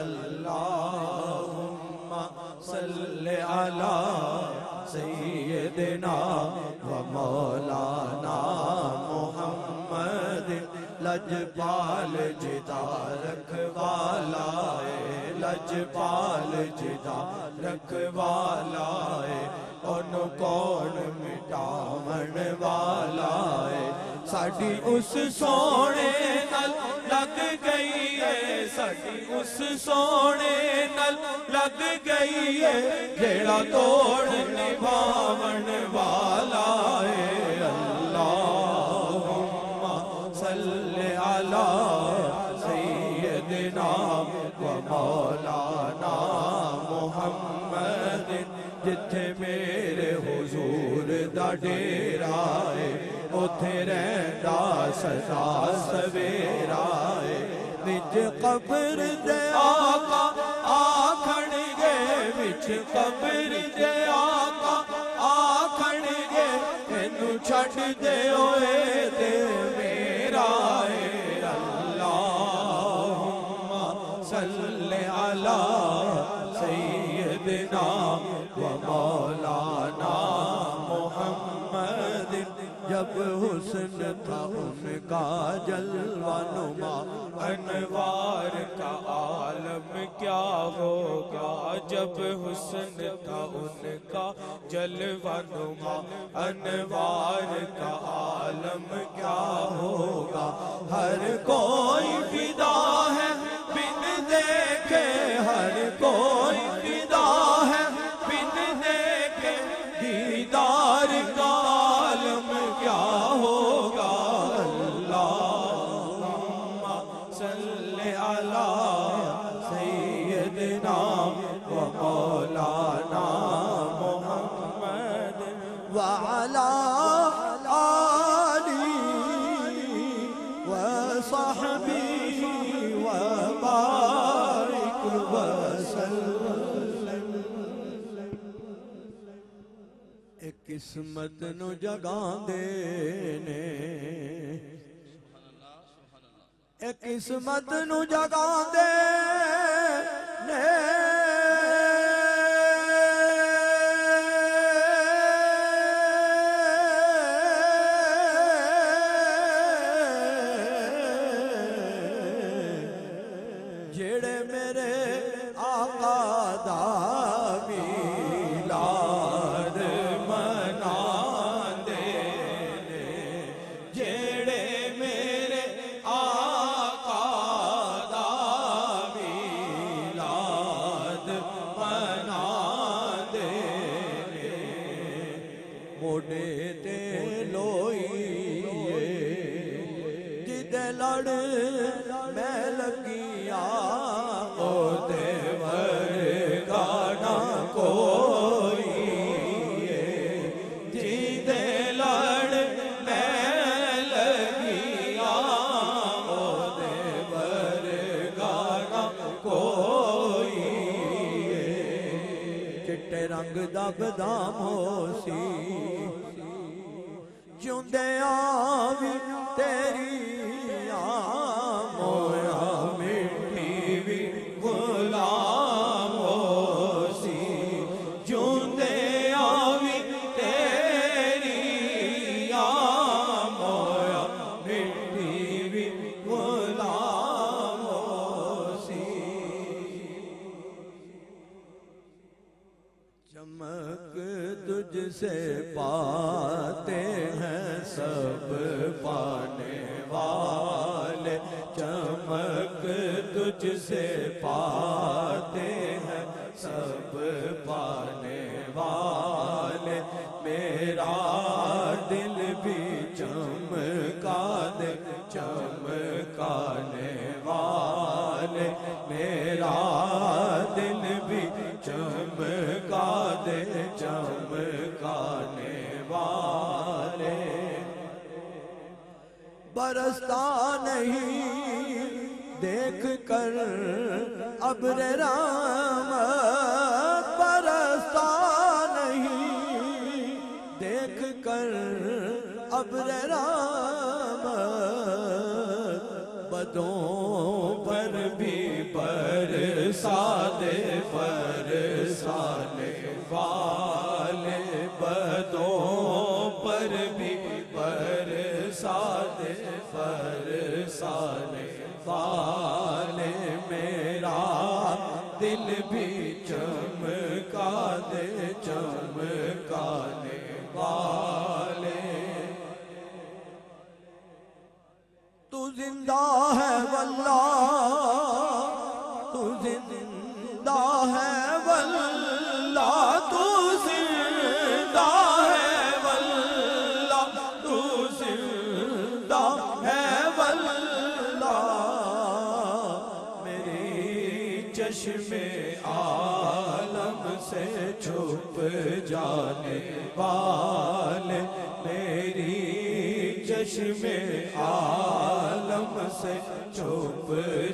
اللہم صلی علی سیدنا و مولانا محمد لجپال جدا رکھوالا ہے لجپال جدا رکھوالا ہے انہوں کون مٹاون والا ہے ساڑی اس سونے نل لگ گئی ہے ساڑی اس سونے نل لگ گئی ہے جیڑا توڑ نبھاون والا ہے اللہم صلی علی سیدنا و مولانا محمد جتھے میرے حضور دا ڈیرا ہے اتھے رہندا سدا سویرا ہے وچ قبر دے آقا آکھن گے وچ قبر دے آقا آکھن گے اینو چھڈ دے ہوئے تے میرا ہے اللہم صلی علی سیدنا و مولانا محمد جب حسن تھا ان کا جلوہ نما انوار کا عالم کیا ہوگا جب حسن تھا ان کا جلوہ نما انوار کا عالم کیا ہوگا ہر کوئی فدا ہے بن دیکھے ہر کوئی فدا ہے بن دیکھے دیدار کا عالم کیا ہوگا اللہم صلی علی سیدنا و مولانا محمد وعلا آلہ و صحبہ و بارک وسلم ایک قسمت نو جگاندے نے ایک قسمت نو جگاندے نے جیڑے میرے آقا دا میلاد مناندے نے جیڑے میرے آقا دا میلاد مناندے نے موڈے تے لوئیے جدے لڑ میں لگیا او دیور گانا کوئی جدے لڑ میں لگیا او دیور گانا کوئی چٹے رنگ دا بدام ہو سی جوندے آوی تیری مویا مٹی بھی غلام ہو سی جوندے آوی تیری مویا مٹی بھی غلام ہو سی چمک تجھ سے پاتے ہیں سب پانے والے چمک تجھ سے پاتے ہیں سب پانے والے میرا دل بھی چمکا دے چمکانے والے میرا دل بھی چمکا دے چمکانے والے برستا نہیں دیکھ کر ابر رحمت برستا نہیں دیکھ کر ابر رحمت بدوں پر بھی برسا دے برسانے والے بدوں پر بھی برسا دے برسانے والے میرا دل بھی چمکا دے چمکانے والے تو زندہ ہے واللہ تو زندہ ہے واللہ تو زندہ ہے واللہ تو زندہ ہے واللہ میری چشم عالم سے چھپ جانے والے میری چشم عالم سے چھپ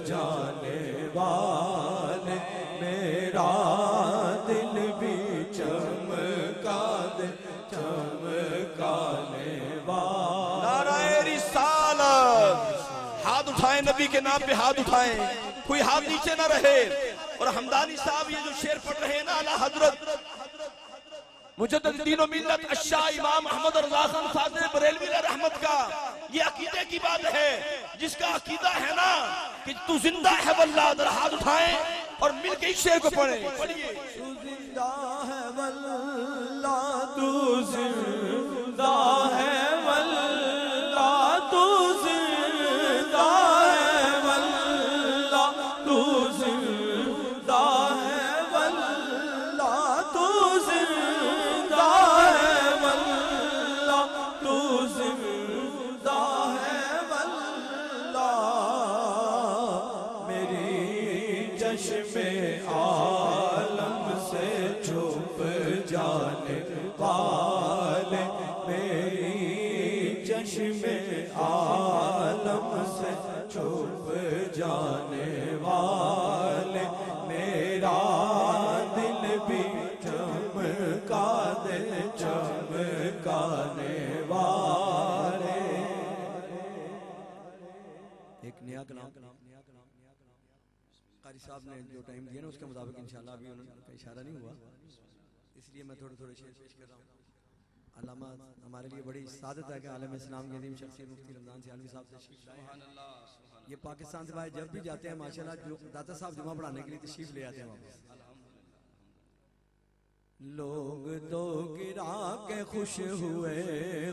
جانے والے میرا دل بھی چمکا دے چمکانے والے نعرہ رسالت ہاتھ اٹھائیں نبی کے نام پہ ہاتھ اٹھائیں کوئی ہاتھ نیچے نہ رہے اور حمدانی صاحب یہ جو شعر پڑھ رہے ہیں نا اعلیٰ حضرت مجدد دین و ملت الشاہ امام احمد رضا خان فاضل بریلوی علیہ رحمت کا یہ عقیدے کی بات ہے جس کا عقیدہ ہے نا کہ تو زندہ ہے واللہ ذرا ہاتھ اٹھائیں اور مل کے اس شعر کو پڑھیں پڑھیے تو زندہ ہے واللہ تو زندہ ہے واللہ تو زندہ ہے واللہ تو زندہ ہے واللہ تو زندہ ہے واللہ تو زندہ ہے واللہ میری چشم عالم سے چھپ جانے والے میری چشم عالم سے چھپ جانے والے میرا دل بھی چمکا دے چمکانے والے ایک نیا کلام قاری صاحب نے جو ٹائم دیا نا اس کے مطابق انشاءاللہ ابھی انہوں کا اشارہ نہیں ہوا اس لیے میں تھوڑے شعر پیش کر رہا ہوں علامہ ہمارے لیے بڑی سعادت ہے کہ عالم اسلام کی عظیم شخصیت مفتی رمضان سیالوی صاحب تشریف لائے یہ پاکستان سے باہر جب بھی جاتے ہیں ماشاءاللہ جو داتا صاحب جمعہ پڑھانے کے لیے تشریف لے آتے ہیں واپس لوگ تو گرا کے خوش ہوئے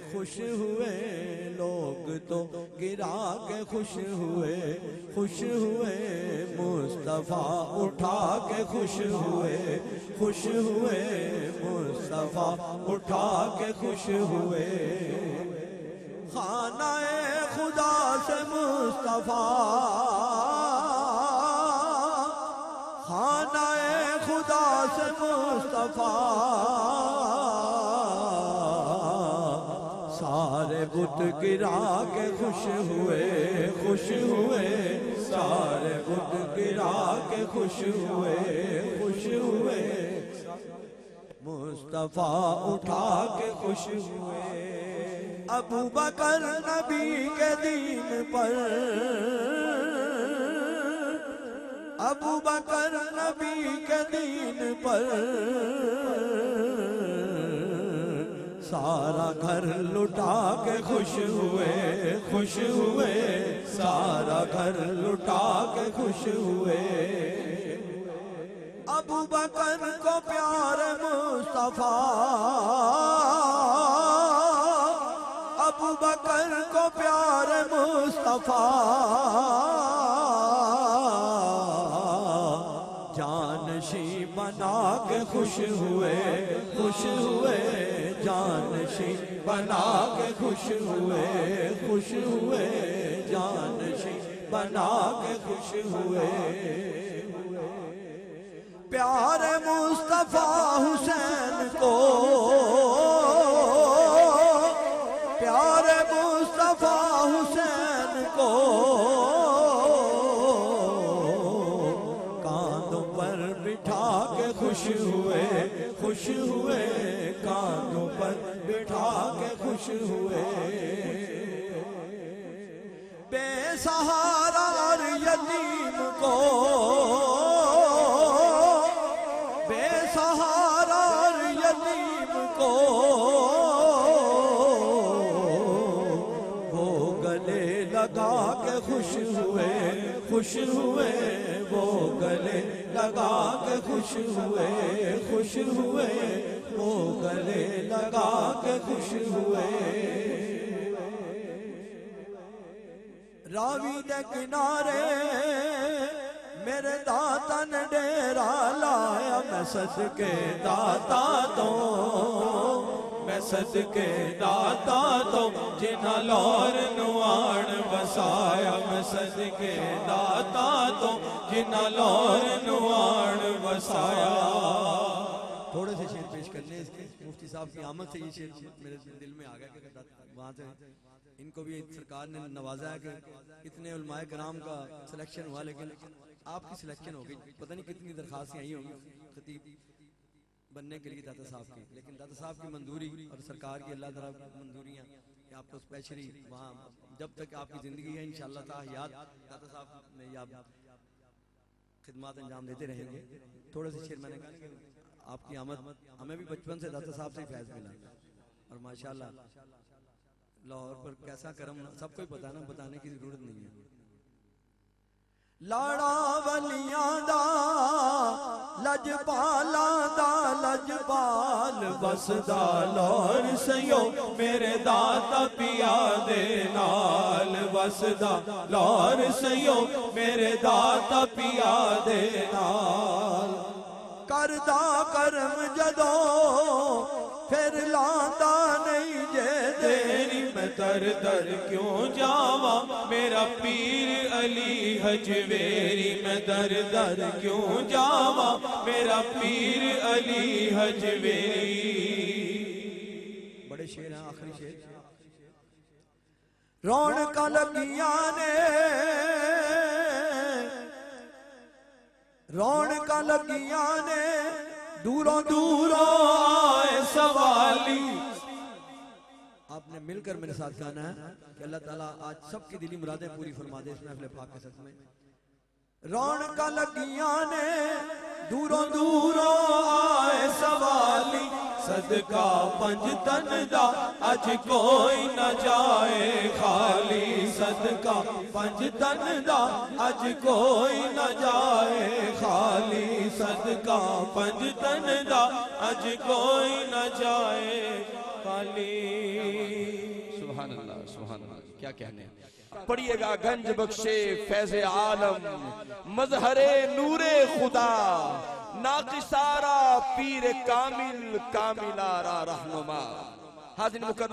لوگ تو گرا کے خوش ہوئے مصطفیٰ اٹھا کے خوش ہوئے مصطفیٰ اٹھا کے خوش ہوئے خانہ خدا سے مصطفیٰ خانہ خدا سے مصطفیٰ سارے بت گرا کے خوش ہوئے سارے بت گرا کے خوش ہوئے مصطفیٰ اٹھا کے خوش ہوئے ابو بکر نبی کے دین پر ابو بکر نبی کے دین پر سارا گھر لٹا کے خوش ہوئے سارا گھر لٹا کے خوش ہوئے ابو بکر کو پیار مصطفیٰ ابو بکر کو پیار مصطفیٰ جانشی بنا کے خوش ہوئے جانشی بنا کے خوش ہوئے جانشی بنا کے خوش ہوئے پیارے مصطفیٰ حسین کو پیارے مصطفیٰ حسین کو کاندھوں پر بٹھا کے خوش ہوئے کاندھوں پر بٹھا کے خوش ہوئے بے سہارا اور یہ خوش ہوئے وہ گلے لگا کے خوش ہوئے وہ گلے لگا کے خوش ہوئے راوی دے کنارے میرے داتا نے ڈیرا لایا میں صدقے داتا تو میں صدقے داتا تو جنہ لور نوان بسایا میں صدقے داتا تو جنہ لور نوان بسایا تھوڑے سے شعر پیش کرنے اس کے مفتی صاحب کی آمد سے یہ شعر میرے دل میں آ گیا کہ وہاں سے ان کو بھی سرکار نے نوازا ہے کہ اتنے علماء کرام کا سلیکشن ہوا لیکن آپ کی سلیکشن ہو گئی پتہ نہیں کتنی درخواستیں آئی ہوں گی خطیب بننے کے لیے داتا صاحب کی لیکن داتا صاحب کی منظوری اور سرکار کی اللہ تعالیٰ کی منظوریاں کہ آپ کو اسپیشلی وہاں جب تک آپ کی زندگی ہے انشاءاللہ تعالیٰ داتا صاحب میں یا خدمات انجام دیتے رہیں گے تھوڑے سے شعر میں نے کہا کہ آپ کی آمد ہمیں بھی بچپن سے داتا صاحب سے ہی فیض ملا اور ماشاءاللہ لاہور پر کیسا کرم سب کو ہی پتا نا بتانے کی ضرورت نہیں ہے لاڑا ولیاں دا لجپالا دا لجپال بسدا لور سیو میرے داتا پیا دے نال بسدا لور سیو میرے داتا پیا دے نال کردہ کرم جدو پھر لاندہ نہیں جے دیری میں در در کیوں جاواں میرا پیر علی حجویری میں در در کیوں جاواں میرا پیر علی حجویری بڑے شعر ہیں آخری شعر رونقاں لگیاں نے رونقاں لگیاں نے دوروں دوروں آئے سوالی آپ نے مل کر میرے ساتھ گانا ہے کہ اللہ تعالیٰ آج سب کی دلی مرادیں پوری فرما دے اس محفل پاک کے ساتھ میں رونقاں لگیاں نے دوروں دوروں آئے سوالی صدقہ پنج تن دا اج کوئی نہ جائے خالی صدقہ پنج تن دا اج کوئی نہ جائے خالی صدقہ پنج تن دا اج کوئی نہ جائے خالی سبحان اللہ کیا کہنے پڑھیے گا گنج بخشے فیض عالم مظہر نور خدا ناقصارا پیر کامل کاملارا رہنما حاضرین مکرم